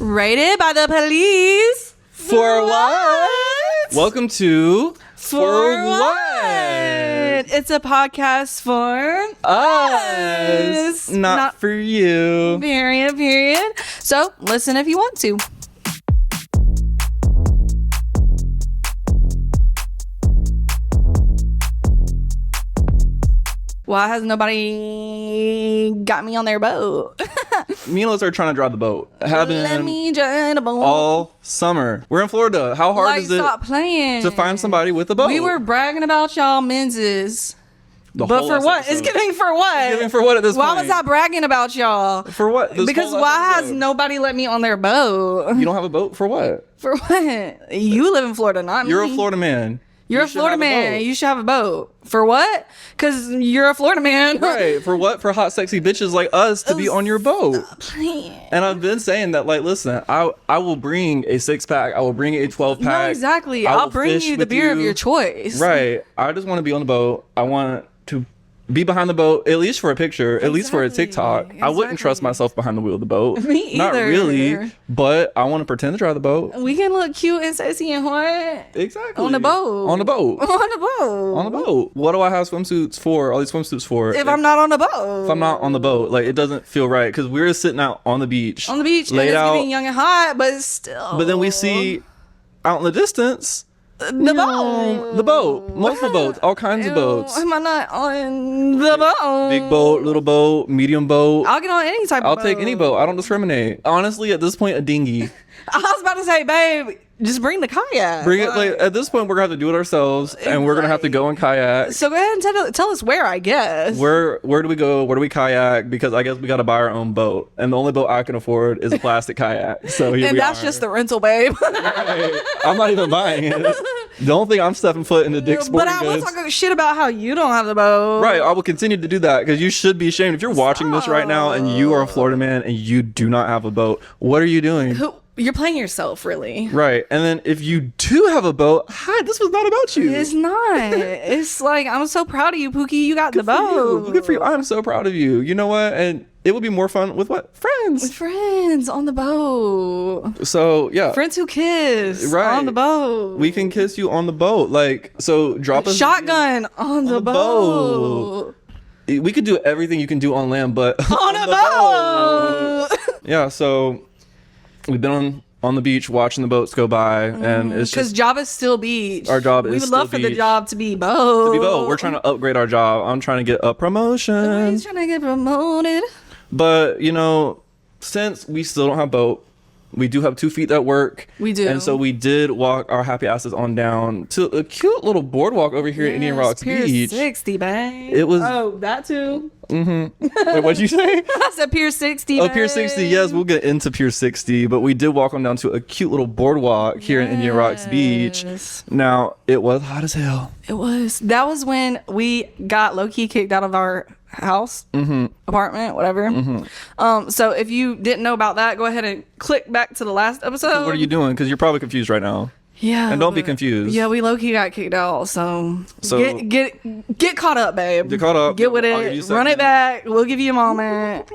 Raided by the police. For what? Welcome to For What? It's a podcast for us, not for you. Period. So listen if you want to. Why has nobody got me on their boat? Me and Alyssa are trying to drive the boat. Let me join the boat. All summer. We're in Florida. How hard is it stop playing. to find somebody with a boat? We were bragging about y'all menses. But for what? It's giving for what? It's giving for what at this point? Why was I bragging about y'all? For what? Because why has nobody let me on their boat? You don't have a boat? For what? For what? You live in Florida, not me. You're a Florida man. You're a Florida man. You should have a boat. For what? Because you're a Florida man. Right. For what? For hot, sexy bitches like us to be on your boat. Playing. And I've been saying that, like, listen, I will bring a 6-pack. I will bring a 12-pack. No, exactly. I'll bring you the beer of your choice. Right. I just want to be on the boat. I want to be behind the boat, at least for a picture, at least for a TikTok. Exactly. I wouldn't trust myself behind the wheel of the boat. Me either. Not really, but I want to pretend to drive the boat. We can look cute and sexy and hot. Exactly. On the boat. On the boat. On the boat. On the boat. What do I have swimsuits for? All these swimsuits for? If I'm not on the boat. If I'm not on the boat, like, it doesn't feel right because we're sitting out on the beach. On the beach, laid and it's out, getting young and hot, but still. But then we see out in the distance the boat. The boat. Multiple boats. All kinds of boats. Am I not on the boat? Big boat, little boat, medium boat. I'll get on any type of boat. I'll take any boat. I don't discriminate. Honestly, at this point, a dinghy. I was about to say, babe, just bring the kayak. Bring it. Like, at this point, we're going to have to do it ourselves. And we're going to have to go in kayak. So go ahead and tell us where, I guess. Where do we go? Where do we kayak? Because I guess we got to buy our own boat. And the only boat I can afford is a plastic kayak. So here we are. That's just the rental, babe. Right. I'm not even buying it. Don't think I'm stepping foot into Dick's Sporting Goods. But I will talk shit about how you don't have the boat. Right, I will continue to do that because you should be ashamed. If you're watching this right now and you are a Florida man and you do not have a boat, what are you doing? You're playing yourself, really. Right, and then if you do have a boat, hi, this was not about you. It's not. It's like, I'm so proud of you, Pookie. You got the boat. Good for you. I'm so proud of you. You know what? And it would be more fun with what? Friends. With friends on the boat. So, yeah. Friends who kiss on the boat. We can kiss you on the boat. Like, so drop us. Shotgun on the boat. We could do everything you can do on land, but on a boat. Yeah, so we've been on the beach watching the boats go by, and it's just because job is still beach. Our job is we would still love beach. For the job to be boat. We're trying to upgrade our job. I'm trying to get a promotion. He's trying to get promoted. But, you know, since we still don't have boat, we do have 2 feet that work. We do. And so we did walk our happy asses on down to a cute little boardwalk over here at Indian Rocks Pier Beach. 60, babe. It was. Oh, that too. Mm-hmm. Wait, what'd you say? I said Pier 60. Oh, Pier 60. Yes, we'll get into Pier 60, but we did walk on down to a cute little boardwalk here in Indian Rocks Beach. Now, it was hot as hell. It was. That was when we got low-key kicked out of our house, apartment, whatever. So if you didn't know about that, go ahead and click back to the last episode. What are you doing? Because you're probably confused right now. Yeah, and don't be confused. Yeah, we low-key got kicked out, so get caught up, babe. Get caught up. Get with it. Run it back. We'll give you a moment.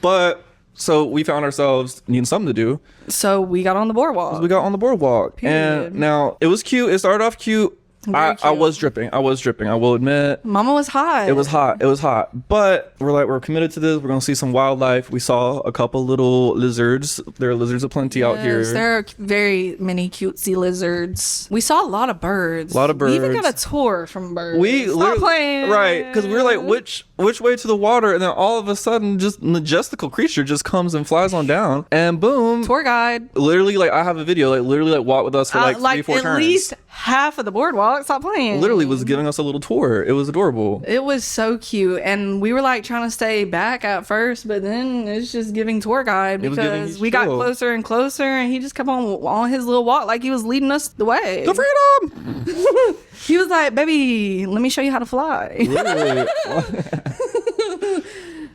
But so we found ourselves needing something to do. So we got on the boardwalk. And now it was cute. It started off cute. I was dripping. I will admit. Mama was hot. It was hot. But we're committed to this. We're going to see some wildlife. We saw a couple little lizards. There are lizards aplenty out here. There are very many cutesy lizards. We saw a lot of birds. We even got a tour from birds. Stop playing. Right. Because we were like, which way to the water? And then all of a sudden, just majestical creature just comes and flies on down. And boom. Tour guide. Literally, like, I have a video. Like, literally, like, walk with us for like 3-4 turns. At least half of the boardwalk. Stop playing. Literally was giving us a little tour. It was adorable. It was so cute. And we were like trying to stay back at first, but then it's just giving tour guide because we got closer and closer and he just kept on his little walk like he was leading us the way. The freedom! He was like, baby, let me show you how to fly. Literally.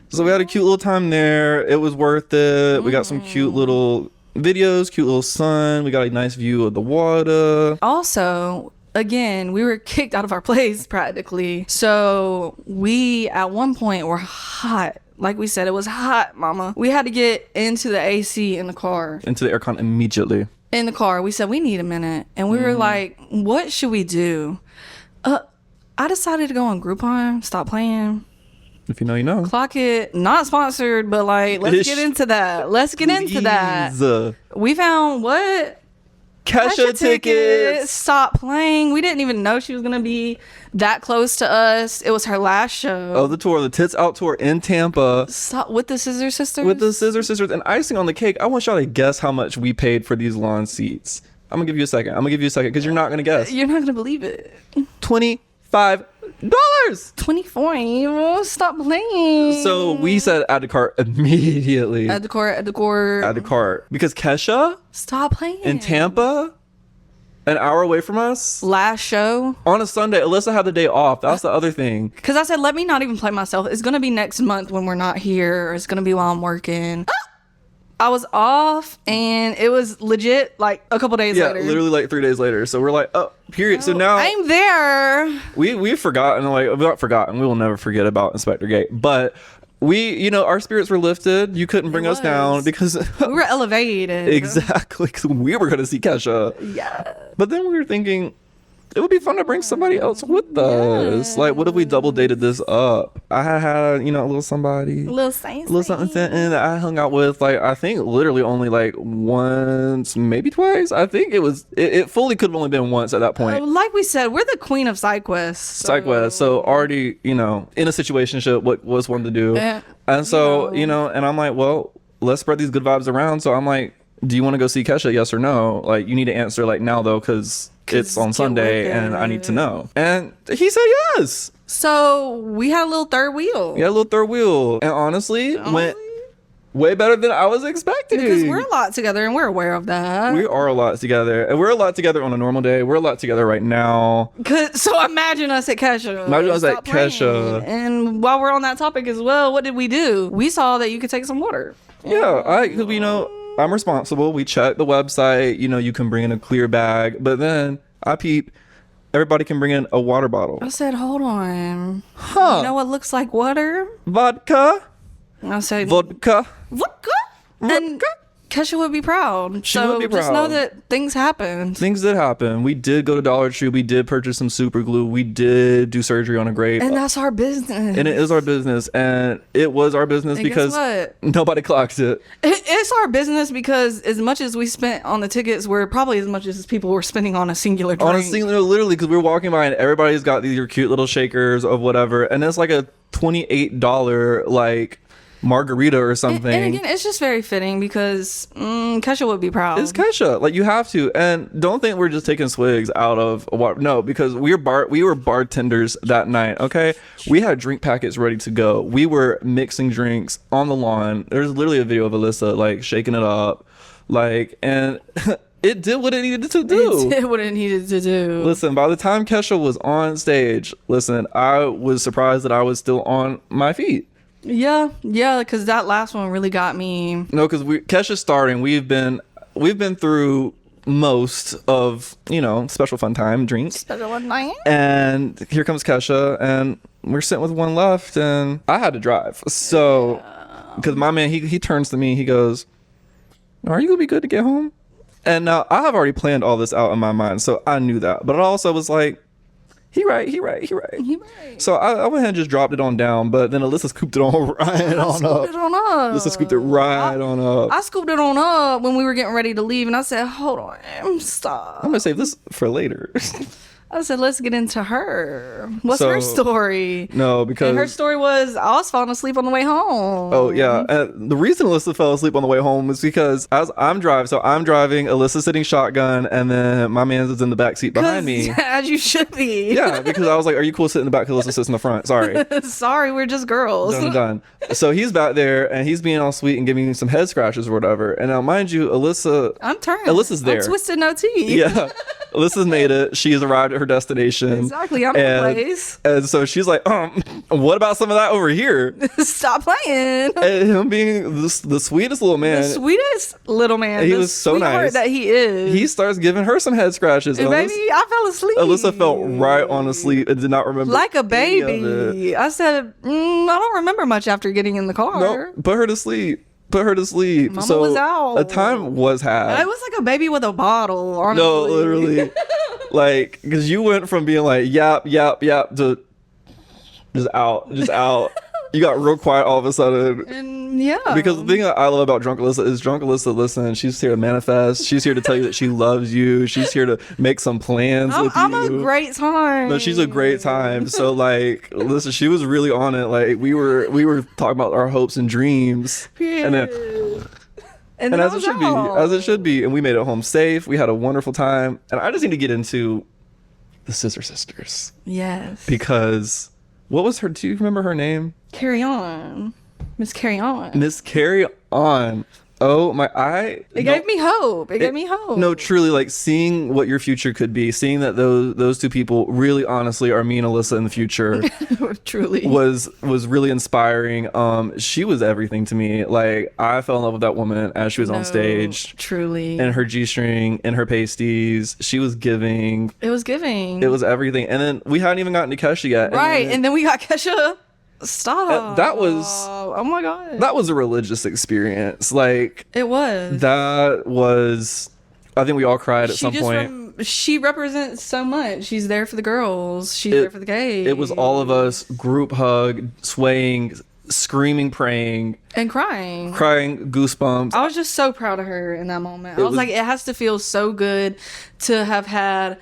So we had a cute little time there. It was worth it. We got some cute little videos, cute little sun. We got a nice view of the water. Also, again, we were kicked out of our place practically. So we, at one point, were hot. like we said, it was hot, mama. We had to get into the AC in the car. Into the aircon immediately. In the car. We said, we need a minute. And we were like, what should we do? I decided to go on Groupon. Stop playing. If you know, you know. Clock It. Not sponsored, but like, let's get into that. We found what? Kesha tickets. Stop playing. We didn't even know she was going to be that close to us. It was her last show. Oh, the tour. The Tits Out tour in Tampa. Stop, with the Scissor Sisters? With the Scissor Sisters. And icing on the cake, I want y'all to guess how much we paid for these lawn seats. I'm going to give you a second. Because you're not going to guess. You're not going to believe it. $25. 24. Stop playing. So we said add to cart immediately. Add to cart. Because Kesha. Stop playing. In Tampa, an hour away from us. Last show. On a Sunday. Alyssa had the day off. That's the other thing. Because I said, let me not even play myself. It's going to be next month when we're not here. Or it's going to be while I'm working. I was off, and it was legit like a couple days later. Yeah, literally like 3 days later. So we're like, oh, period. So now I'm there. We've forgotten, like, we've not forgotten. We will never forget about Inspector Gate. But our spirits were lifted. You couldn't bring us down because we were elevated. Exactly, because we were going to see Kesha. Yeah. But then we were thinking, it would be fun to bring somebody else with us. Like, what if we double dated this up? I had a little somebody. A little something that I hung out with, like, I think literally only like once, maybe twice. I think it fully could have only been once at that point. Like we said, we're the queen of SideQuest. So already, in a situationship, what was one to do? And so, and I'm like, well, let's spread these good vibes around. So I'm like, do you want to go see Kesha? Yes or no? Like, you need to answer like now though, because it's on Sunday and I need to know. And he said yes. So we had a little third wheel. And honestly went way better than I was expecting. Because we're a lot together and we're aware of that. We are a lot together. And we're a lot together on a normal day. We're a lot together right now. So imagine us at Kesha. And while we're on that topic as well, what did we do? We saw that you could take some water. Yeah, I'm responsible. We checked the website. You can bring in a clear bag. But then I peep, everybody can bring in a water bottle. I said, hold on. Huh. You know what looks like water? Vodka. I said, vodka. And Kesha would be proud. She would be proud. Just know that things happened. Things did happen. We did go to Dollar Tree. We did purchase some super glue. We did do surgery on a grape. And that's our business. And it is our business. And it was our business because nobody clocks it. It's our business because as much as we spent on the tickets were probably as much as people were spending on a singular drink. Literally, because we were walking by and everybody's got these cute little shakers of whatever. And it's like a $28 like margarita or something. And again, it's just very fitting because Kesha would be proud. It's Kesha. Like, you have to. And don't think we're just taking swigs out of water. No, because we were bartenders that night, okay? We had drink packets ready to go. We were mixing drinks on the lawn. There's literally a video of Alyssa, like, shaking it up. Like, and it did what it needed to do. Listen, by the time Kesha was on stage, I was surprised that I was still on my feet. Yeah, because that last one really got me. No, because Kesha's starting. We've been through most of special fun time drinks. Special fun night. And here comes Kesha, and we're sitting with one left, and I had to drive. So, because my man, he turns to me, he goes, "Are you gonna be good to get home?" And now I have already planned all this out in my mind, so I knew that. But it also was like, He right. So I went ahead and just dropped it on down, but then Alyssa scooped it on right on up. Alyssa scooped it right on up. I scooped it on up when we were getting ready to leave, and I said, hold on, stop. I'm going to save this for later. I said, let's get into her. What's her story? No, because... And her story was, I was falling asleep on the way home. Oh, yeah. And the reason Alyssa fell asleep on the way home is because I'm driving, Alyssa's sitting shotgun, and then my man is in the back seat behind me. As you should be. Yeah, because I was like, are you cool sitting in the back? Because Alyssa sits in the front. Sorry. Sorry, we're just girls. Done. So he's back there, and he's being all sweet and giving me some head scratches or whatever. And now, mind you, Alyssa's there. I'm twisted no teeth. Yeah. Alyssa's made it. She's arrived at her destination. Exactly. I'm in the place. And so she's like, what about some of that over here? Stop playing. And him being the sweetest little man. The sweetest little man. He was so nice. That he is. He starts giving her some head scratches. And baby, I fell asleep. Alyssa fell right on asleep and did not remember. Like a baby. I said, I don't remember much after getting in the car. No, put her to sleep. Mama so was out. A time was had. It was like a baby with a bottle. Honestly. No, literally. Like, because you went from being like, yap, yap, yap, to just out. You got real quiet all of a sudden. And yeah. Because the thing that I love about Drunk Alyssa is Drunk Alyssa, listen, she's here to manifest. She's here to tell you that she loves you. She's here to make some plans with you. I'm a great time. No, she's a great time. So like, listen, she was really on it. Like we were talking about our hopes and dreams. Yeah. And as it should be. And we made it home safe. We had a wonderful time. And I just need to get into the Scissor Sisters. Yes. Because what was her? Do you remember her name? Carry On. Miss Carry On. Miss Carry On. Oh my! It gave me hope. It gave me hope. No, truly, like seeing what your future could be, seeing that those two people really, honestly, are me and Alyssa in the future. Truly was really inspiring. She was everything to me. Like I fell in love with that woman as she was on stage. Truly. And her G-string and her pasties. She was giving. It was giving. It was everything. And then we hadn't even gotten to Kesha yet. Right, and then we got Kesha. Stop. That was, oh my god, that was a religious experience. Like it was. That was, I think we all cried at some point. She represents so much. She's there for the girls. She's there for the gays. It was all of us, group hug, swaying, screaming, praying, and crying, goosebumps. I was just so proud of her in that moment. I was like, it has to feel so good to have had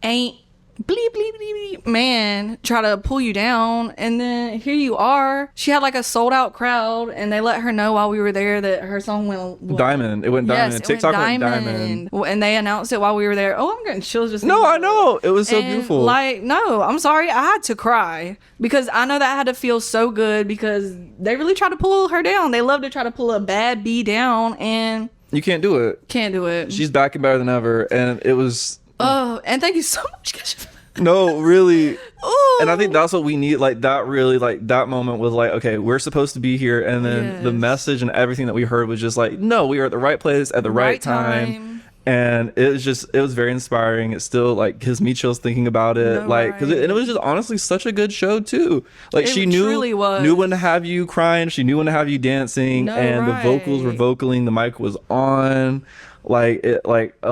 ain't bleep bleep bleep man try to pull you down, and then here you are. She had like a sold out crowd, and they let her know while we were there that her song went diamond. It went diamond. Yes, TikTok went diamond. And they announced it while we were there. Oh, I'm getting chills just no I know it was so beautiful. Like, no, I'm sorry, I had to cry because I know that had to feel so good because they really tried to pull her down. They love to try to pull a bad B down, and you can't do it. She's back and better than ever, and it was. Oh, and thank you so much, Kesha. No, really. Ooh. And I think that's what we need. Like that really, like that moment was like, okay, we're supposed to be here. And then the message and everything that we heard was just like, no, we are at the right place at the right time. And it was very inspiring. It still like gives me chills thinking about it. Because it was just honestly such a good show too. Like she knew when to have you crying. She knew when to have you dancing. The vocals were vocaling. The mic was on. Oh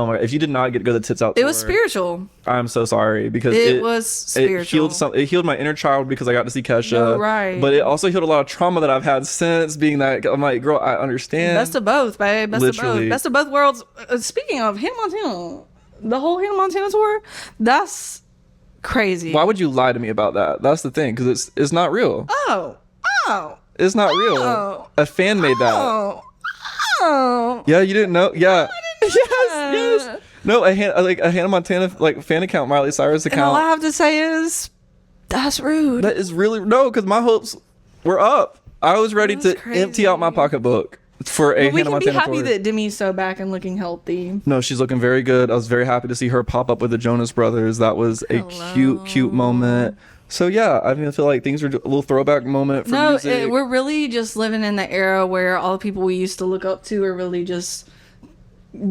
my! If you did not get to go to the Tits Out tour, it was spiritual. I'm so sorry because it was spiritual. It healed my inner child because I got to see Kesha. But it also healed a lot of trauma that I've had since being that. I'm like, girl, I understand. Best of both, babe. Best of both worlds. Speaking of Hannah Montana, the whole Hannah Montana tour, that's crazy. Why would you lie to me about that? That's the thing, because it's not real. Oh, it's not real. A fan made that. Oh. Yeah, you didn't know? Yeah. Yes. No, a Hannah Montana fan account, Miley Cyrus account. And all I have to say is, that's rude. That is really because my hopes were up. I was ready to empty out my pocketbook for a Hannah Montana tour. We can be happy that Demi's so back and looking healthy. No, she's looking very good. I was very happy to see her pop up with the Jonas Brothers. That was a cute moment. So yeah, I mean, I feel like things are a little throwback moment for music. We're really just living in the era where all the people we used to look up to are really just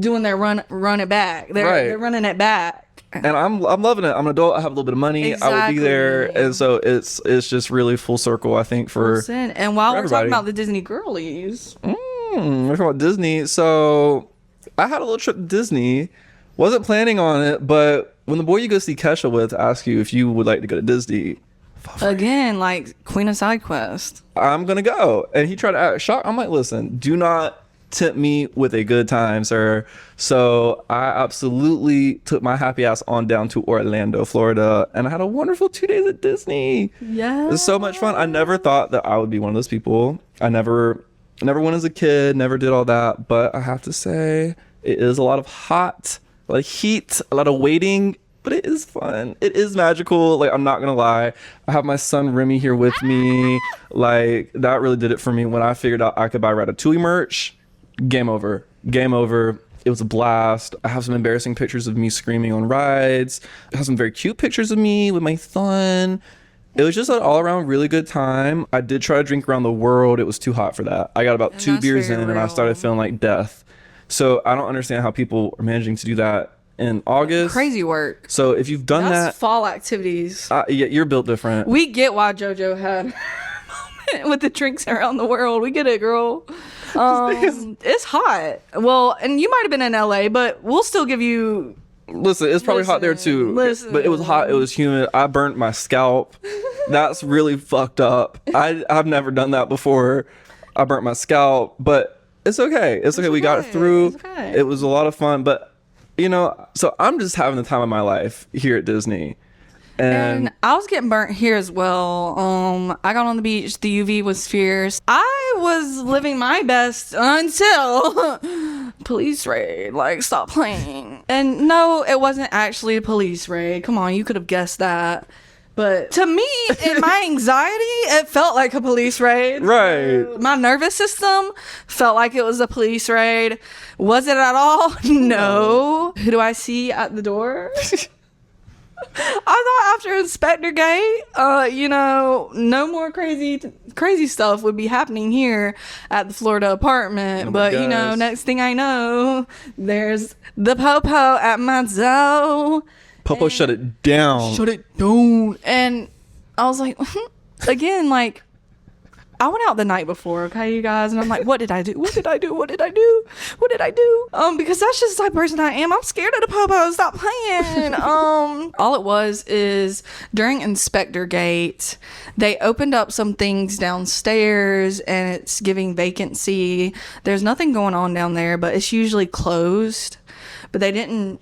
doing their run it back. They're running it back. And I'm loving it. I'm an adult. I have a little bit of money. Exactly. I will be there, and so it's just really full circle. I think for and while we're talking about the Disney girlies, we're talking about Disney. So I had a little trip to Disney. Wasn't planning on it, but when the boy you go see Kesha with asks you if you would like to go to Disney, again, like Queen of Side Quest, I'm gonna go. And he tried to act shocked. I'm like, listen, do not tempt me with a good time, sir. So I absolutely took my happy ass on down to Orlando, Florida, and I had a wonderful 2 days at Disney. Yeah, it was so much fun. I never thought that I would be one of those people. I never went as a kid, never did all that, but I have to say it is a lot of a lot of heat, a lot of waiting, but it is fun. It is magical. Like, I'm not gonna lie. I have my son Remy here with me. Like, that really did it for me when I figured out I could buy Ratatouille merch. Game over. It was a blast. I have some embarrassing pictures of me screaming on rides. I have some very cute pictures of me with my son. It was just an all-around really good time. I did try to drink around the world. It was too hot for that. I got about 2 beers in and I started feeling like death. So I don't understand how people are managing to do that in August. Crazy work. So if you've done That's that, fall activities. yeah, you're built different. We get why JoJo had a moment with the drinks around the world. We get it, girl. It's hot. Well, and you might have been in LA, but we'll still give you. Listen, it's probably hot there too. But it was hot. It was humid. I burnt my scalp. That's really fucked up. I've never done that before. I burnt my scalp, but it's okay. It's okay. We got it through. Okay. It was a lot of fun, but so I'm just having the time of my life here at Disney. And I was getting burnt here as well. I got on the beach. The UV was fierce. I was living my best until police raid. Like, stop playing. And no, it wasn't actually a police raid. Come on, you could have guessed that. But to me, in my anxiety, it felt like a police raid. Right. My nervous system felt like it was a police raid. Was it at all? No. Who do I see at the door? I thought after Inspector Gate, no more crazy stuff would be happening here at the Florida apartment. Oh, but next thing I know, there's the Popo at my door. Popo shut it down. And I was like, again, like, I went out the night before, okay, you guys, and I'm like, what did I do? What did I do? What did I do? What did I do? Because that's just the type of person I am. I'm scared of the Popo. Stop playing. All it was is during Inspector Gate, they opened up some things downstairs, and it's giving vacancy. There's nothing going on down there, but it's usually closed. But they didn't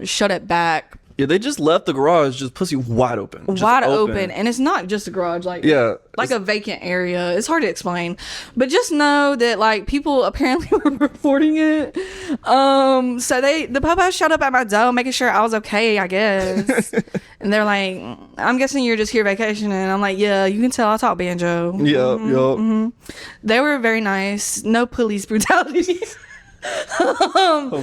shut it back. Yeah, they just left the garage just pussy wide open. Wide open. And it's not just a garage, like a vacant area. It's hard to explain. But just know that, like, people apparently were reporting it. So the Popo showed up at my door making sure I was okay, I guess. And they're like, I'm guessing you're just here vacationing. And I'm like, yeah, you can tell I talk banjo. They were very nice. No police brutality. I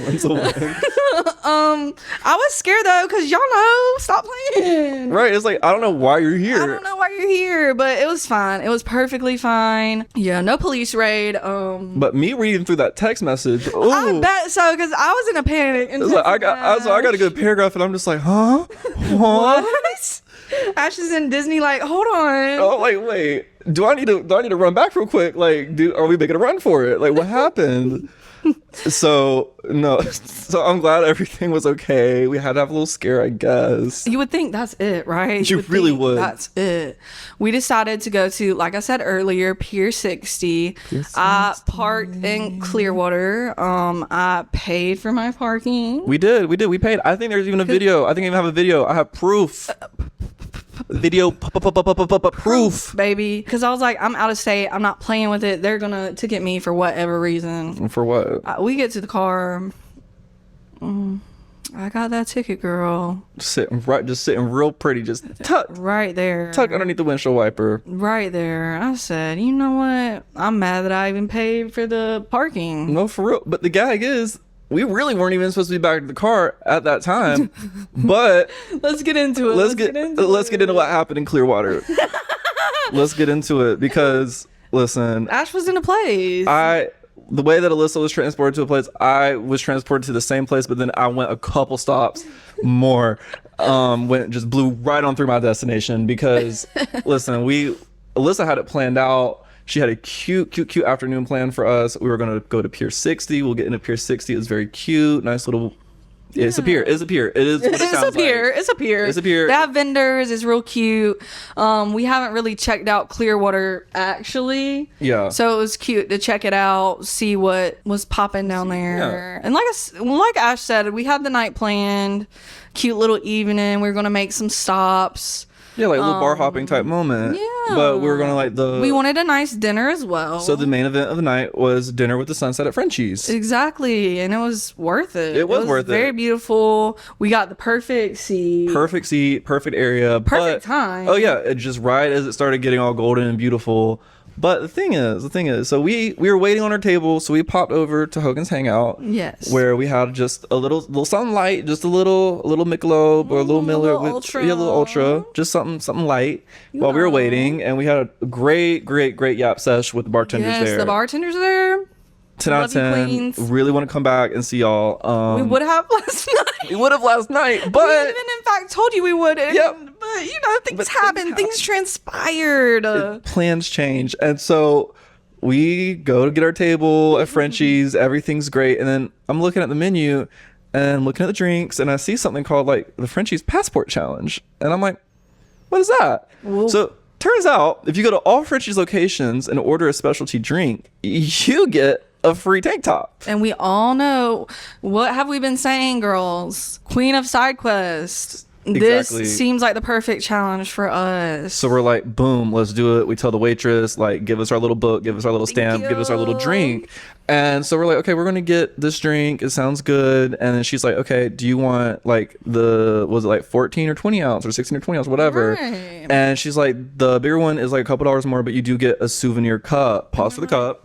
was scared though, because y'all know, stop playing. Right, it's like, I don't know why you're here. I don't know why you're here, but it was fine. It was perfectly fine. Yeah, no police raid. But me reading through that text message, ooh, I bet so, because I was in a panic. It's like, I got a good paragraph, and I'm just like, huh? What? Ash is in Disney, like, hold on. Oh, like, wait, do I need to run back real quick? Like, are we making a run for it? Like, what happened? So I'm glad everything was okay. We had to have a little scare, I guess. You would think that's it, right? You really would. That's it. We decided to go to, like I said earlier, Pier 60. I parked in Clearwater. I paid for my parking. We did. We paid. I think there's even a video. I think I even have a video. I have proof. Video proof, baby, because I was like, I'm out of state, I'm not playing with it, they're gonna ticket me for whatever reason. For what? We get to the car, I got that ticket, girl, just sitting real pretty, just tucked right there, tucked underneath the windshield wiper, right there. I said, you know what, I'm mad that I even paid for the parking. No, for real. But the gag is, we really weren't even supposed to be back in the car at that time. But let's get into it. Let's get into what happened in Clearwater. Let's get into it, because listen, Ash was in a place. The way that Alyssa was transported to a place, I was transported to the same place, but then I went a couple stops more. Just blew right on through my destination, because listen, Alyssa had it planned out. She had a cute afternoon plan for us. We were going to go to Pier 60. We'll get into Pier 60. It was very cute. Nice little... Yeah. It's a pier. It is what it sounds like. It's a pier. They have vendors. It's real cute. We haven't really checked out Clearwater, actually. Yeah. So it was cute to check it out, see what was popping down there. Yeah. And like Ash said, we had the night planned. Cute little evening. We were going to make some stops. Yeah, like a little bar hopping type moment. Yeah. But we were going to we wanted a nice dinner as well. So the main event of the night was dinner with the sunset at Frenchie's. Exactly. And it was worth it. It was worth it. Very beautiful. We got the perfect seat. Perfect seat, perfect area. Perfect time. Oh, yeah. It just right as it started getting all golden and beautiful. But the thing is, so we were waiting on our table, so we popped over to Hogan's Hangout. Yes. Where we had just a little something light, just a little Michelob or a little Miller, a little Ultra, just something light while we were waiting, and we had a great yap sesh with the bartenders there. Yes, the bartenders there. 10 out of 10. Queens. Really want to come back and see y'all. We would have last night. We would have last night, but we even in fact told you we would. Yep. But things happened. Things transpired. Plans change, and so we go to get our table at Frenchie's. Everything's great, and then I'm looking at the menu and looking at the drinks, and I see something called like the Frenchie's Passport Challenge, and I'm like, what is that? Whoa. So turns out if you go to all Frenchie's locations and order a specialty drink, you get a free tank top. And we all know, what have we been saying, girls? Queen of side quests. Exactly. This seems like the perfect challenge for us. So we're like, boom, let's do it. We tell the waitress, like, give us our little book, give us our little stamp, give us our little drink. And so we're like, okay, we're going to get this drink. It sounds good. And then she's like, okay, do you want like was it like 14 or 20 ounce or 16 or 20 ounce, whatever. Right. And she's like, the bigger one is like a couple dollars more, but you do get a souvenir cup. Pause for the cup.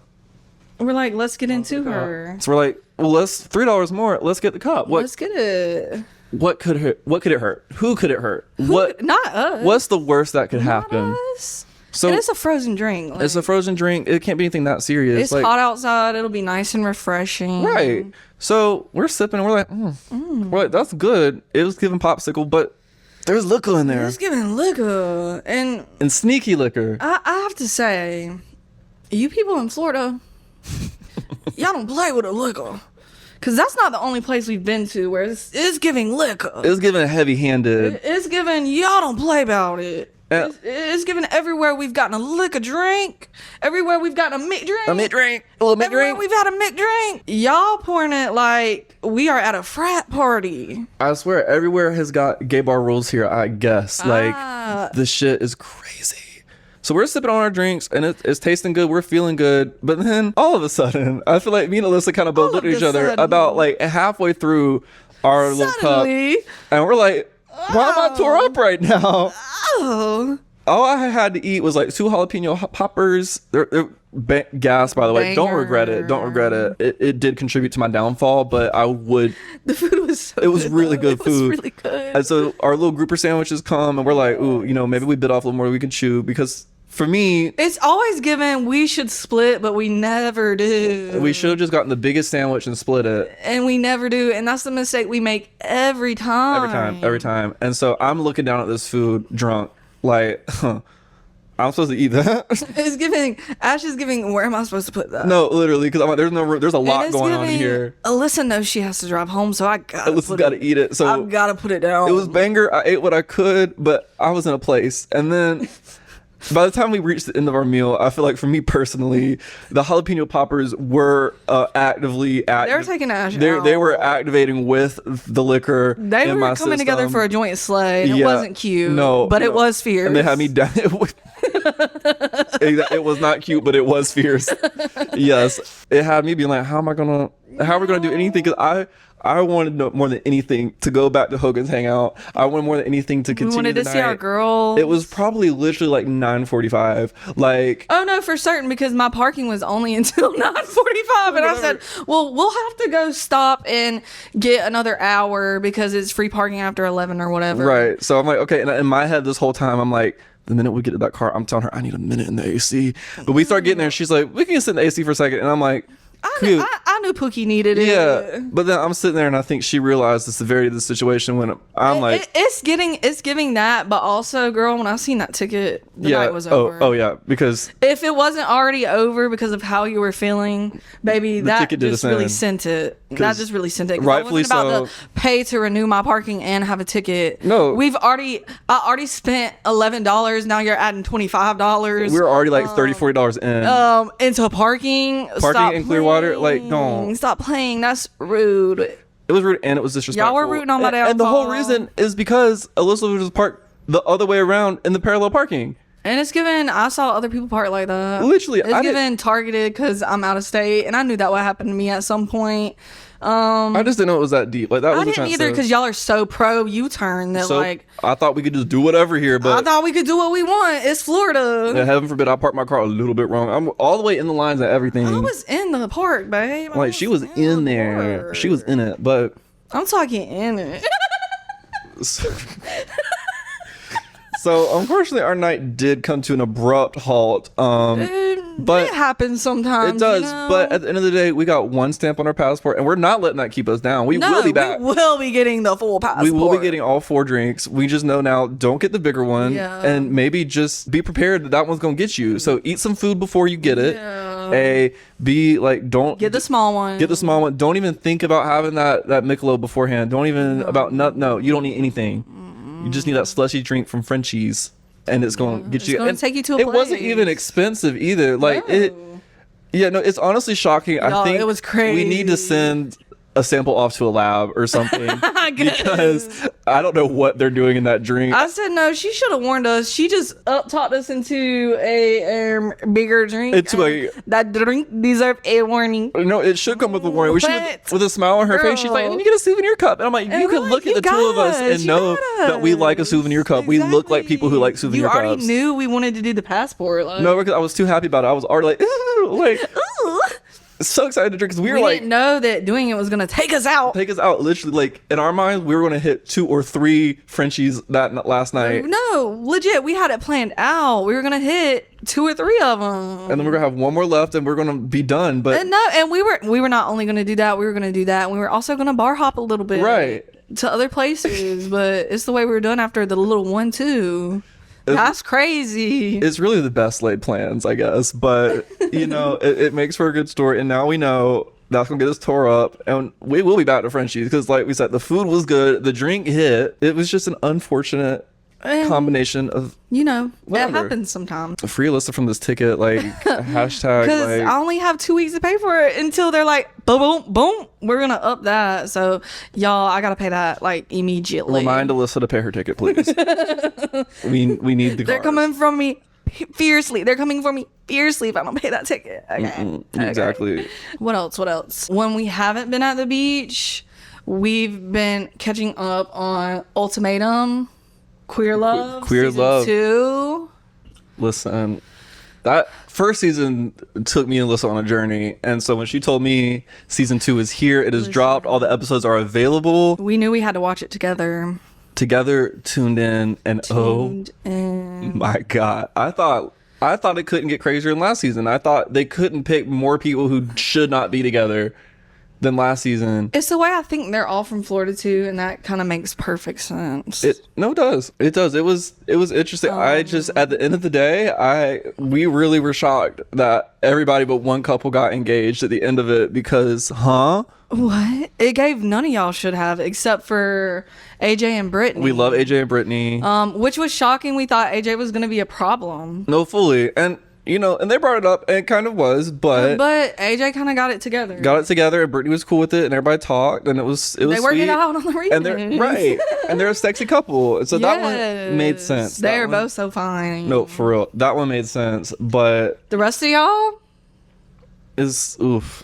We're like, let's get into her. So we're like, well, let's $3 more. Let's get the cup. Let's get it. What could it hurt? Who could it hurt? Not us. What's the worst that could happen? Us. So and it's a frozen drink. It's a frozen drink. It can't be anything that serious. It's hot outside. It'll be nice and refreshing. Right. So we're sipping and we're like, we're like, that's good. It was giving popsicle, but there's liquor in there. It's giving liquor. And sneaky liquor. I have to say, you people in Florida, y'all don't play with a liquor. Because that's not the only place we've been to where it's giving liquor. It's giving heavy-handed. It's giving, y'all don't play about it. It's giving everywhere we've gotten a liquor drink. Everywhere we've gotten a mixed drink. A little mixed drink. We've had a mixed drink. Y'all pouring it like we are at a frat party. I swear, everywhere has got gay bar rules here, I guess. Like, the shit is crazy. So we're sipping on our drinks and it's tasting good. We're feeling good. But then all of a sudden, I feel like me and Alyssa kind of both looked at each other about like halfway through our little cup. And we're like, why am I tore up right now? Oh. All I had to eat was like 2 jalapeno poppers. They're gas, by the way. Don't regret it. Don't regret it. It did contribute to my downfall, but I would. The food was so It was really good food. It was really good. And so our little grouper sandwiches come and we're like, ooh, maybe we bit off a little more than we can chew, because for me, it's always given we should split, but we never do. We should have just gotten the biggest sandwich and split it. And we never do. And that's the mistake we make every time. Every time. And so I'm looking down at this food drunk, like, I'm supposed to eat that? It's giving, Ash is giving, where am I supposed to put that? No, literally, because I'm like, there's a lot going on here. Alyssa knows she has to drive home, so I gotta eat it. So I've gotta put it down. It was banger. I ate what I could, but I was in a place. And then by the time we reached the end of our meal, I feel like for me personally, the jalapeno poppers were actively they were taking Ash out. They were activating with the liquor. They were coming together for a joint slay. It wasn't cute. But it was fierce. And they had me down. It was not cute, but it was fierce. Yes, it had me being like, how are we gonna do anything? Because I wanted more than anything to go back to Hogan's Hangout. I wanted more than anything to continue. We wanted to see our girls. It was probably literally like 9:45. Like, oh no, for certain, because my parking was only until 9:45, and I said, well, we'll have to go stop and get another hour because it's free parking after 11 or whatever. Right. So I'm like, okay. And in my head, this whole time, I'm like, the minute we get to that car, I'm telling her I need a minute in the AC. But we start getting there, and she's like, we can sit in the AC for a second, and I'm like, I knew Pookie needed it. Yeah, but then I'm sitting there and I think she realized the severity of the situation when I'm like, it's giving that, but also, girl, when I seen that ticket, the night was over. Oh yeah, because if it wasn't already over because of how you were feeling, baby, that just really sent it. That just really sent it. Rightfully I wasn't about to pay to renew my parking and have a ticket. No, I already spent $11. Now you're adding $25. We're already like $30-$40 in. Into parking in Clearwater. Like, don't stop playing. That's rude. It was rude and it was disrespectful. Y'all were rooting on my downfall. And the whole reason is because Alyssa was just parked the other way around in the parallel parking. And it's given, I saw other people part like that. Literally, it's given targeted because I'm out of state, and I knew that would happen to me at some point. I just didn't know it was that deep. Like that was I didn't either because y'all are so pro U-turn that like I thought we could just do whatever here, but I thought we could do what we want. It's Florida. Yeah, heaven forbid I parked my car a little bit wrong. I'm all the way in the lines and everything. I was in the park, babe. Like she was in there. Park. She was in it, but I'm talking in it. So unfortunately, our night did come to an abrupt halt. But it happens sometimes. It does. You know? But at the end of the day, we got one stamp on our passport, and we're not letting that keep us down. We will be back. We will be getting the full passport. We will be getting all 4 drinks. We just know now, don't get the bigger one, and maybe just be prepared that one's gonna get you. So eat some food before you get it. A, B, like don't get the small one. Get the small one. Don't even think about having that Michelob beforehand. Don't even no. You don't need anything. You just need that slushy drink from Frenchie's, and it's going to get you. It's going to take you to a place. It wasn't even expensive either. Like it's honestly shocking. I think it was crazy. We need to send a sample off to a lab or something because I don't know what they're doing in that drink. I said no. She should have warned us. She just talked us into a bigger drink. That drink deserved a warning. No, it should come with a warning. With a smile on her face, she's like, "And you get a souvenir cup." And I'm like, "You can look at the two of us and know that we like a souvenir cup. We look like people who like souvenir cups." You already knew we wanted to do the passport. No, because I was too happy about it. I was already like, so excited to drink because we didn't know that doing it was gonna take us out. Literally, like in our minds, we were gonna hit 2 or 3 Frenchies that last night. No, legit, we had it planned out. We were gonna hit 2 or 3 of them, and then we're gonna have one more left, and we're gonna be done. But and we were not only gonna do that, we were gonna do that, and we were also gonna bar hop a little bit, right, to other places. But it's the way we were doing after the little 1-2. That's crazy. It's really the best laid plans, I guess. But, it makes for a good story. And now we know that's going to get us tore up. And we will be back to Frenchie's because, like we said, the food was good. The drink hit. It was just an unfortunate combination of that happens sometimes. Free Alyssa from this ticket, like hashtag, because I only have 2 weeks to pay for it until they're like boom boom, we're gonna up that. So y'all, I gotta pay that like immediately. Remind Alyssa to pay her ticket, please. we need the they're coming from me fiercely. They're coming for me fiercely if I don't pay that ticket. Okay. Exactly. What else when we haven't been at the beach, we've been catching up on Ultimatum, Queer Love season 2. Listen, that first season took me and Alyssa on a journey, and so when she told me season 2 is here, it is dropped, all the episodes are available, we knew we had to watch it together, tuned in, and oh my god, I thought it couldn't get crazier than last season. I thought they couldn't pick more people who should not be together than last season. It's the way I think they're all from Florida too, and that kind of makes perfect sense. It does. It was interesting. I just, at the end of the day, we really were shocked that everybody but one couple got engaged at the end of it because, what? It gave none of y'all should have, except for AJ and Brittany. We love AJ and Brittany. Which was shocking. We thought AJ was going to be a problem. No, fully. And and they brought it up, and it kind of was, but AJ kind of got it together, and Brittany was cool with it, and everybody talked, and it was they worked it out on the replay, and they're a sexy couple, so that one made sense. They're both so fine. No, for real, that one made sense, but the rest of y'all is oof.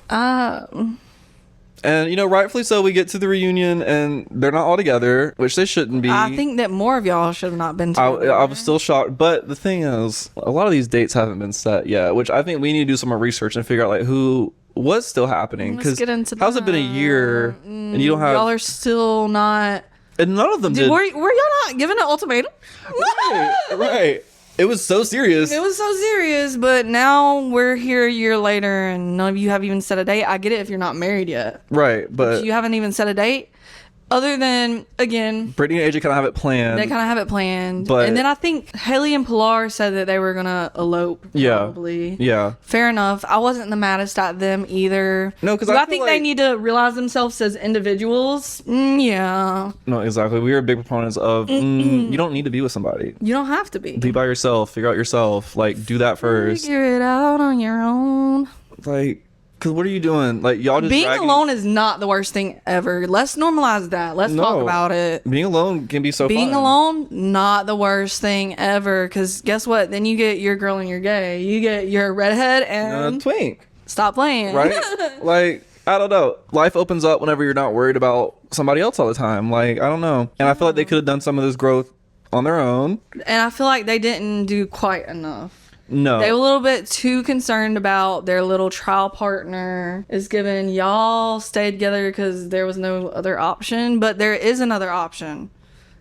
And rightfully so, we get to the reunion and they're not all together, which they shouldn't be. I think that more of y'all should have not been together. I was still shocked, but the thing is, a lot of these dates haven't been set yet, which I think we need to do some more research and figure out like what's still happening. Let's get into how's it been a year and you don't have? Y'all are still not. And none of them did. Were y'all not given an ultimatum? Right. It was so serious. But now we're here a year later and none of you have even set a date. I get it if you're not married yet. Right, but you haven't even set a date. Other than, again, Brittany and AJ kind of have it planned. They kind of have it planned. But, and then I think Haley and Pilar said that they were going to elope, probably. Yeah. Fair enough. I wasn't the maddest at them either. No, because I think they need to realize themselves as individuals. Yeah. No, exactly. We are big proponents of you don't need to be with somebody. You don't have to be. Be by yourself. Figure out yourself. Like, do that first. Figure it out on your own. Like, Because what are you doing? Like, y'all just being alone is not the worst thing ever. Let's normalize that. Let's talk about it. Being alone can be so Being fun. alone, not the worst thing ever. Because guess what? Then you get your girl and you're gay. You get your redhead and twink. Stop playing. Right? Like, I don't know. Life opens up whenever you're not worried about somebody else all the time. Like, I don't know. And I feel like they could have done some of this growth on their own. And I feel like they didn't do quite enough. No. They were a little bit too concerned about their little trial partner is given. Y'all stayed together because there was no other option, but there is another option.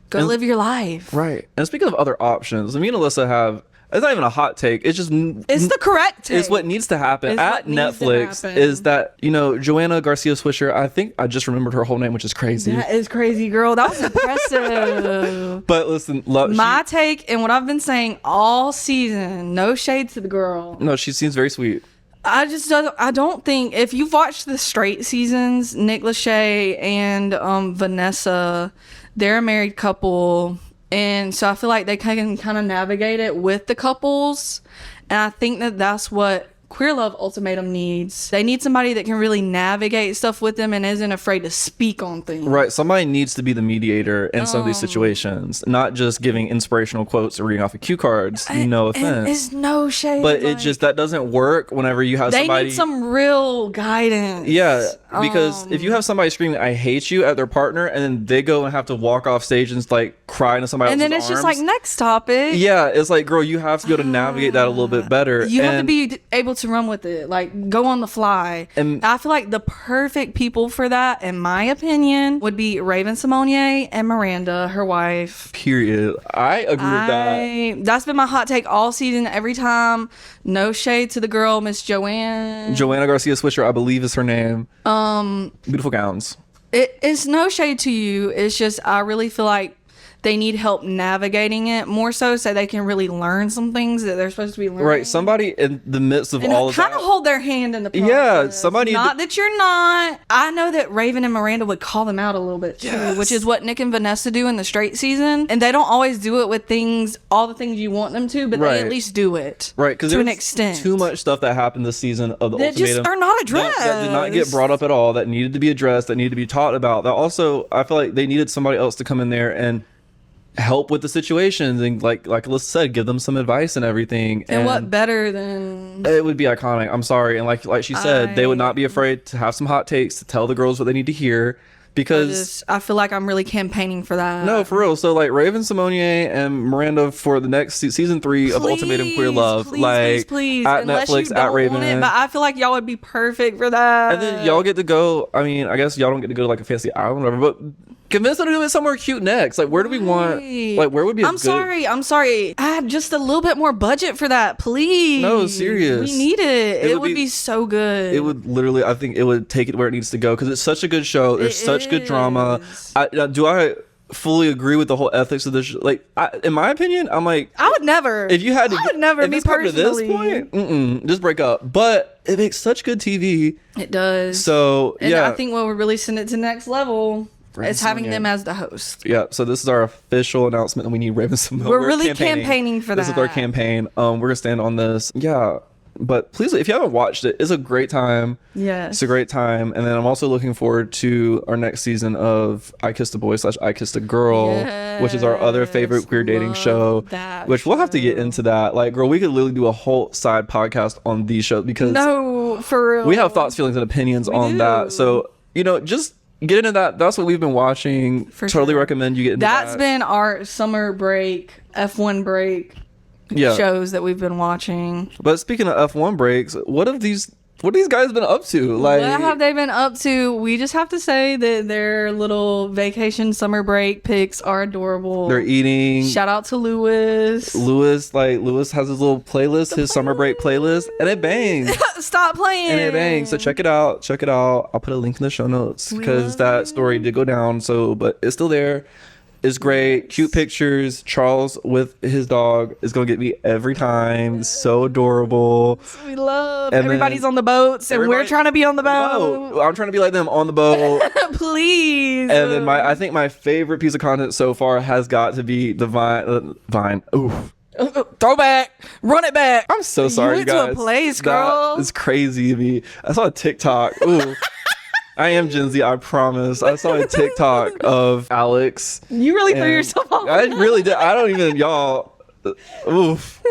Go live your life. Right. And speaking of other options, me and Alyssa have, it's not even a hot take. It's just, it's the correct take. It's what needs to happen at Netflix is that, you know, Joanna Garcia Swisher, I think I just remembered her whole name, which is crazy. That is crazy, girl. That was impressive. But listen, my take and what I've been saying all season, no shade to the girl. No, she seems very sweet. I don't think, if you've watched the straight seasons, Nick Lachey and Vanessa, they're a married couple. And so I feel like they can kind of navigate it with the couples. And I think that that's what Queer Love Ultimatum needs. They need somebody that can really navigate stuff with them and isn't afraid to speak on things. Right. Somebody needs to be the mediator in some of these situations, not just giving inspirational quotes or reading off of cue cards. No offense. It's no shade. But it just, that doesn't work whenever you have somebody. They need some real guidance. Yeah. Because if you have somebody screaming, I hate you at their partner, and then they go and have to walk off stage and like cry into somebody else's arms. And then it's just like, next topic. Yeah. It's like, girl, you have to be able to navigate that a little bit better. You have to be able to run with it. Like, go on the fly. And I feel like the perfect people for that, in my opinion, would be Raven Simonier and Miranda, her wife. Period. I agree with that. That's been my hot take all season. Every time. No shade to the girl, Miss Joanna Garcia Swisher, I believe is her name. Beautiful gowns. It's no shade to you. It's just, I really feel like they need help navigating it more so they can really learn some things that they're supposed to be learning. Right. Somebody in the midst of all of that. Kind of hold their hand in the process. Yeah. Somebody. Not that you're not. I know that Raven and Miranda would call them out a little bit too, which is what Nick and Vanessa do in the straight season. And they don't always do it with all the things you want them to, but they at least do it. Right. Because to an extent. Too much stuff that happened this season of the Ultimatum. Just are not addressed. That did not get brought up at all. That needed to be addressed. That needed to be taught about. That also, I feel like they needed somebody else to come in there and help with the situations and like Alyssa said, give them some advice and everything. And what better than it would be iconic. I'm sorry. And like she said, they would not be afraid to have some hot takes, to tell the girls what they need to hear, because I feel like I'm really campaigning for that. No, for real. So like Raven Simonier and Miranda for the next season 3 of Ultimatum Queer Love, please, at Netflix, at Raven. But I feel like y'all would be perfect for that. And then y'all get to go. I mean, I guess y'all don't get to go to like a fancy island or whatever, but convince them to do it somewhere cute next. Like, where do we want? Like, where would be? I'm sorry. Add just a little bit more budget for that, please. No, serious. We need it. It would be so good. It would literally. I think it would take it where it needs to go because it's such a good show. There's such good drama. Do I fully agree with the whole ethics of this? Like, in my opinion, I'm like, I would never. If you had to, I would never be personally. To this point, just break up. But it makes such good TV. It does. So and I think what we're releasing it to next level. It's having them as the host. Yeah, so this is our official announcement that we need Raven Simone. We're really campaigning for that. This is our campaign. We're gonna stand on this. Yeah, but please, if you haven't watched it, it's a great time. Yes, it's a great time. And then I'm also looking forward to our next season of I Kissed a Boy / I Kissed a Girl, which is our other favorite queer dating show. Which we'll have to get into that. Like, girl, we could literally do a whole side podcast on these shows because for real, we have thoughts, feelings, and opinions on that. So just get into that. That's what we've been watching. Totally recommend you get into that. That's been our summer break, F1 break shows that we've been watching. But speaking of F1 breaks, what have these guys been up to? Like, what have they been up to? We just have to say that their little vacation summer break pics are adorable. They're eating. Shout out to Lewis. Lewis has his little playlist, his summer break playlist, and it bangs. Stop playing. And it bangs. So check it out. I'll put a link in the show notes because that story did go down. But it's still there. It's great. Cute pictures. Charles with his dog is going to get me every time. So adorable. We love. And everybody's on the boats and we're trying to be on the boat. I'm trying to be like them on the boat. Please. And then I think my favorite piece of content so far has got to be the Vine. Oof. Throw back, run it back. I'm so sorry, you guys. went to a place, girl. That is crazy of me. I saw a TikTok. Ooh. I am Gen Z, I promise. I saw a TikTok of Alex. You really threw yourself off. I really did. I don't even, y'all. Oof.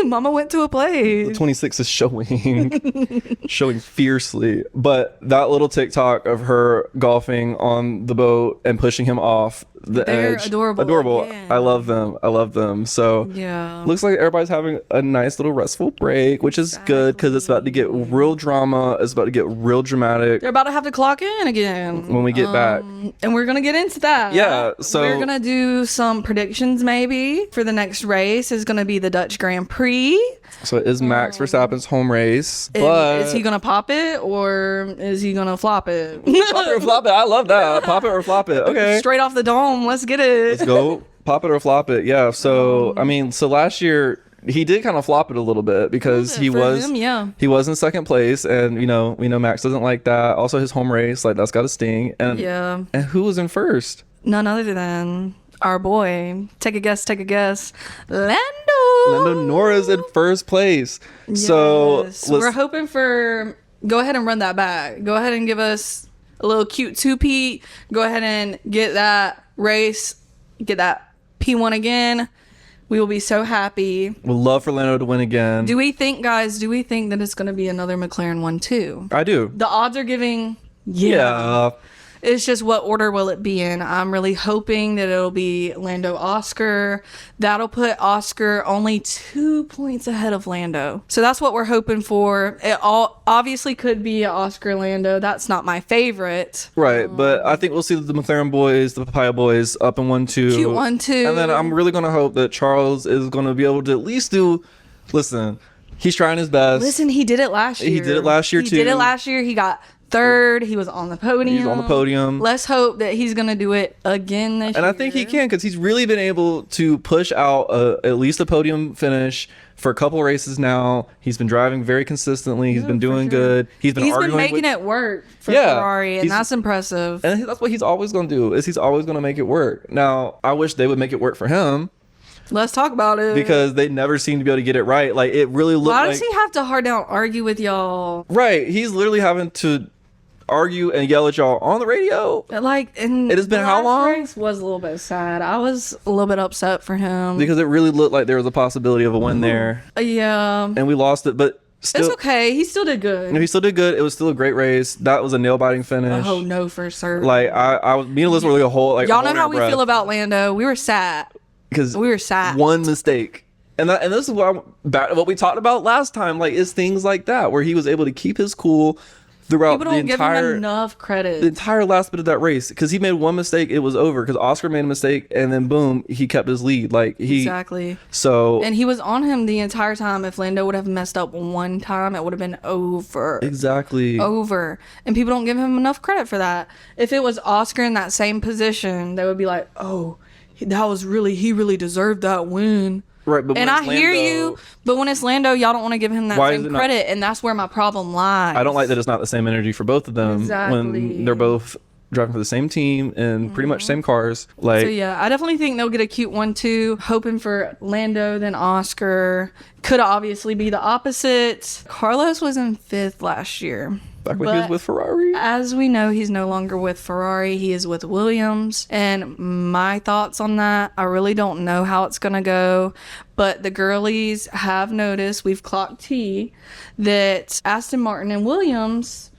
Mama went to a place. The 26 is showing fiercely. But that little TikTok of her golfing on the boat and pushing him off the They're edge. adorable. Yeah. I love them. So yeah, looks like everybody's having a nice little restful break, which is good because it's about to get real drama. It's about to get real dramatic. they're about to have to clock in again When we get back. and we're gonna get into that. Yeah, so we're gonna do some predictions maybe for the next race. Is gonna be the Dutch Grand Prix. So it is Max Verstappen's home race, And but is he gonna pop it or is he gonna flop it? pop it or flop it. I love that. Pop it or flop it. Okay, Straight off the dome. Let's get it. let's go. Pop it or flop it. Yeah. So I mean, so last year he did kind of flop it a little bit because he was he was in second place, and we know Max doesn't like that. Also, his home race, like that's got to sting. And and who was in first? None other than our boy. Take a guess. Lando Norris in first place. Yes. So we're hoping for. Go ahead and run that back. Go ahead and give us a little cute 2P. Go ahead and get that race. Get that P1 again. We will be so happy. We'd love for Lando to win again. Do we think that it's going to be another McLaren 1-2? I do. The odds are giving. Yeah. It's just what order will it be in? I'm really hoping that it'll be Lando Oscar. That'll put Oscar only 2 points ahead of Lando. So that's what we're hoping for. It all obviously could be Oscar Lando. That's not my favorite. Right, but I think we'll see the McLaren boys, the Papaya boys up in 1-2. Cute 1-2. And then I'm really going to hope that Charles is going to be able to at least listen, he's trying his best. Listen, he did it last year. He did it last year, too. He did it last year. He got third. He was on the podium. He's on the podium. Let's hope that he's going to do it again this year. And I think he can because he's really been able to push out at least a podium finish for a couple races now. He's been driving very consistently. He's been doing good. He's been making it work for Ferrari, and that's impressive. And that's what he's always going to do, is he's always going to make it work. Now, I wish they would make it work for him. Let's talk about it. Because they never seem to be able to get it right. Like, it really looked like... Why does he have to hard down argue with y'all? Right. He's literally having to argue and yell at y'all on the radio. Like, and it has been how long? Race was a little bit sad. I was a little bit upset for him. Because it really looked like there was a possibility of a win there. Yeah. And we lost it, but... Still, it's okay. He still did good. He still did good. It was still a great race. That was a nail-biting finish. Oh, no, for certain. Like, me and Alyssa were like a whole... Like, y'all know how we feel about Lando. We were sad. Because we were sad. One mistake. And this is what we talked about last time. Like, is things like that, where he was able to keep his cool throughout People don't give him enough credit. The entire last bit of that race, because he made one mistake, it was over. Because Oscar made a mistake, and then boom, he kept his lead. Like exactly. So and he was on him the entire time. If Lando would have messed up one time, it would have been over. Exactly. Over. And people don't give him enough credit for that. If it was Oscar in that same position, they would be like, "Oh, he really deserved that win." Right, but and I hear you, but when it's Lando, y'all don't want to give him that same credit, and that's where my problem lies. I don't like that it's not the same energy for both of them when they're both driving for the same team and pretty much same cars. Like, so yeah, I definitely think they'll get a cute 1-2. Hoping for Lando, then Oscar. Could obviously be the opposite. Carlos was in 5th last year. Back when he was with Ferrari. As we know, he's no longer with Ferrari. He is with Williams. And my thoughts on that, I really don't know how it's going to go. But the girlies have noticed, we've clocked T, that Aston Martin and Williams,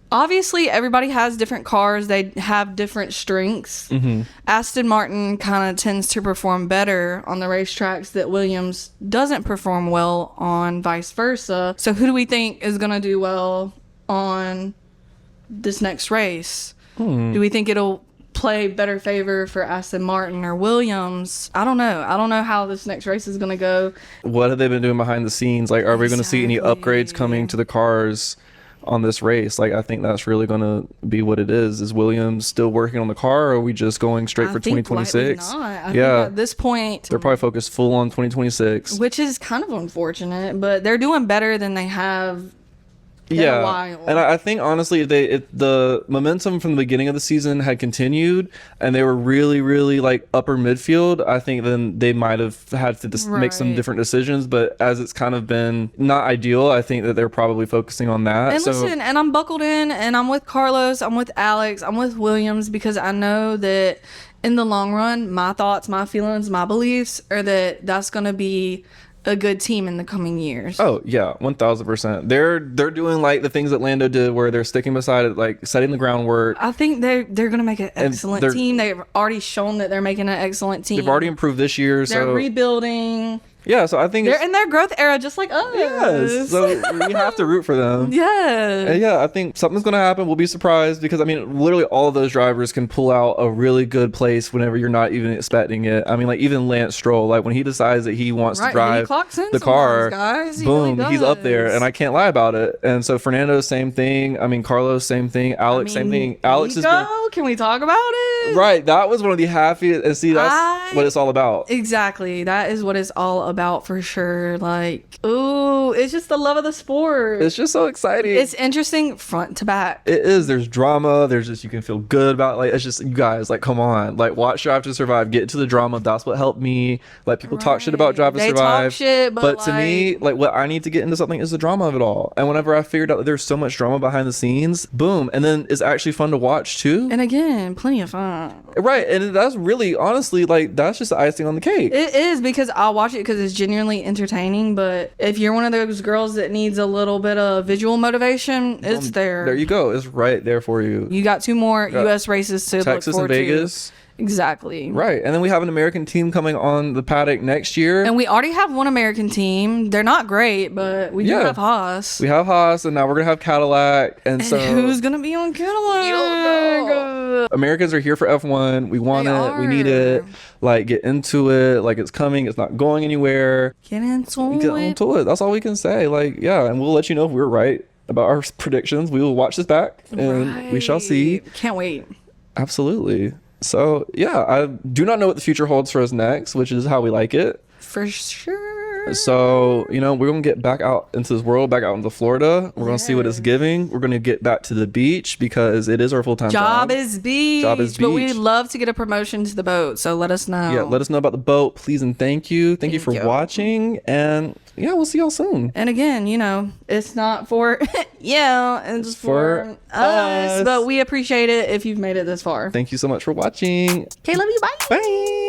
obviously everybody has different cars. They have different strengths. Mm-hmm. Aston Martin kind of tends to perform better on the racetracks that Williams doesn't perform well on, vice versa. So who do we think is going to do well on this next race? Do we think it'll play better favor for Aston Martin or Williams? I don't know how this next race is going to go. What have they been doing behind the scenes? Like, are we going to see any upgrades coming to the cars on this race? Like, I think that's really going to be what it is Williams still working on the car, or are we just going straight for 2026? I think at this point they're probably focused full on 2026, which is kind of unfortunate, but they're doing better than they have Yeah, a while. and I think honestly, if the momentum from the beginning of the season had continued, and they were really, really like upper midfield, I think then they might have had to make some different decisions. But as it's kind of been not ideal, I think that they're probably focusing on that. And listen, and I'm buckled in, and I'm with Carlos, I'm with Alex, I'm with Williams, because I know that in the long run, my thoughts, my feelings, my beliefs are that that's going to be a good team in the coming years. Oh yeah, 1000%. They're doing like the things that Lando did, where they're sticking beside it, like setting the groundwork. I think they're gonna make an excellent team. They've already shown that they're making an excellent team. They've already improved this year. They're rebuilding. Yeah, so I think they're in their growth era, just like us. Yes, so we have to root for them. Yes. And yeah, I think something's going to happen. We'll be surprised, because I mean, literally all of those drivers can pull out a really good place whenever you're not even expecting it. I mean, like even Lance Stroll, like when he decides that he wants to drive the car, guys. Boom, he's up there, and I can't lie about it. And so Fernando, same thing. I mean, Carlos, same thing. Alex, same thing. Alex is. Can we talk about it? Right, that was one of the happiest. And see, that's what it's all about. Exactly, that is what it's all about for sure. Like, ooh, it's just the love of the sport. It's just so exciting. It's interesting front to back. It is. There's drama. There's just, you can feel good about, like, it's just, you guys, like, come on, like, watch Drive to Survive, get into the drama. That's what helped me. Like, people talk shit about Drive to Survive. Talk shit, but to me, like, what I need to get into something is the drama of it all. And whenever I figured out that there's so much drama behind the scenes, boom, and then it's actually fun to watch too. And again, plenty of fun. Right, and that's really, honestly, like, that's just the icing on the cake. It is, because I'll watch it because it's genuinely entertaining. But if you're one of those girls that needs a little bit of visual motivation, it's there. There you go. It's right there for you. You got 2 more U.S. races to Texas look forward and Vegas. To. Exactly. Right. And then we have an American team coming on the paddock next year. And we already have one American team. They're not great, but we do have Haas. We have Haas, and now we're going to have Cadillac. And so who's going to be on Cadillac? You don't know. Americans are here for F1. We want it. We need it. Like, get into it. Like, it's coming. It's not going anywhere. Get into it. That's all we can say. Like, yeah. And we'll let you know if we're right about our predictions. We will watch this back, and we shall see. Can't wait. Absolutely. So, yeah, I do not know what the future holds for us next, which is how we like it. For sure. So, you know, we're going to get back out into this world, back out into Florida. We're going to see what it's giving. We're going to get back to the beach, because it is our full-time job. Job is beach. But we'd love to get a promotion to the boat, so let us know. Yeah, let us know about the boat, please, and thank you. Thank you for watching, and yeah, we'll see y'all soon. And again, you know, it's not for it's for us, but we appreciate it if you've made it this far. Thank you so much for watching. Okay, love you. Bye. Bye.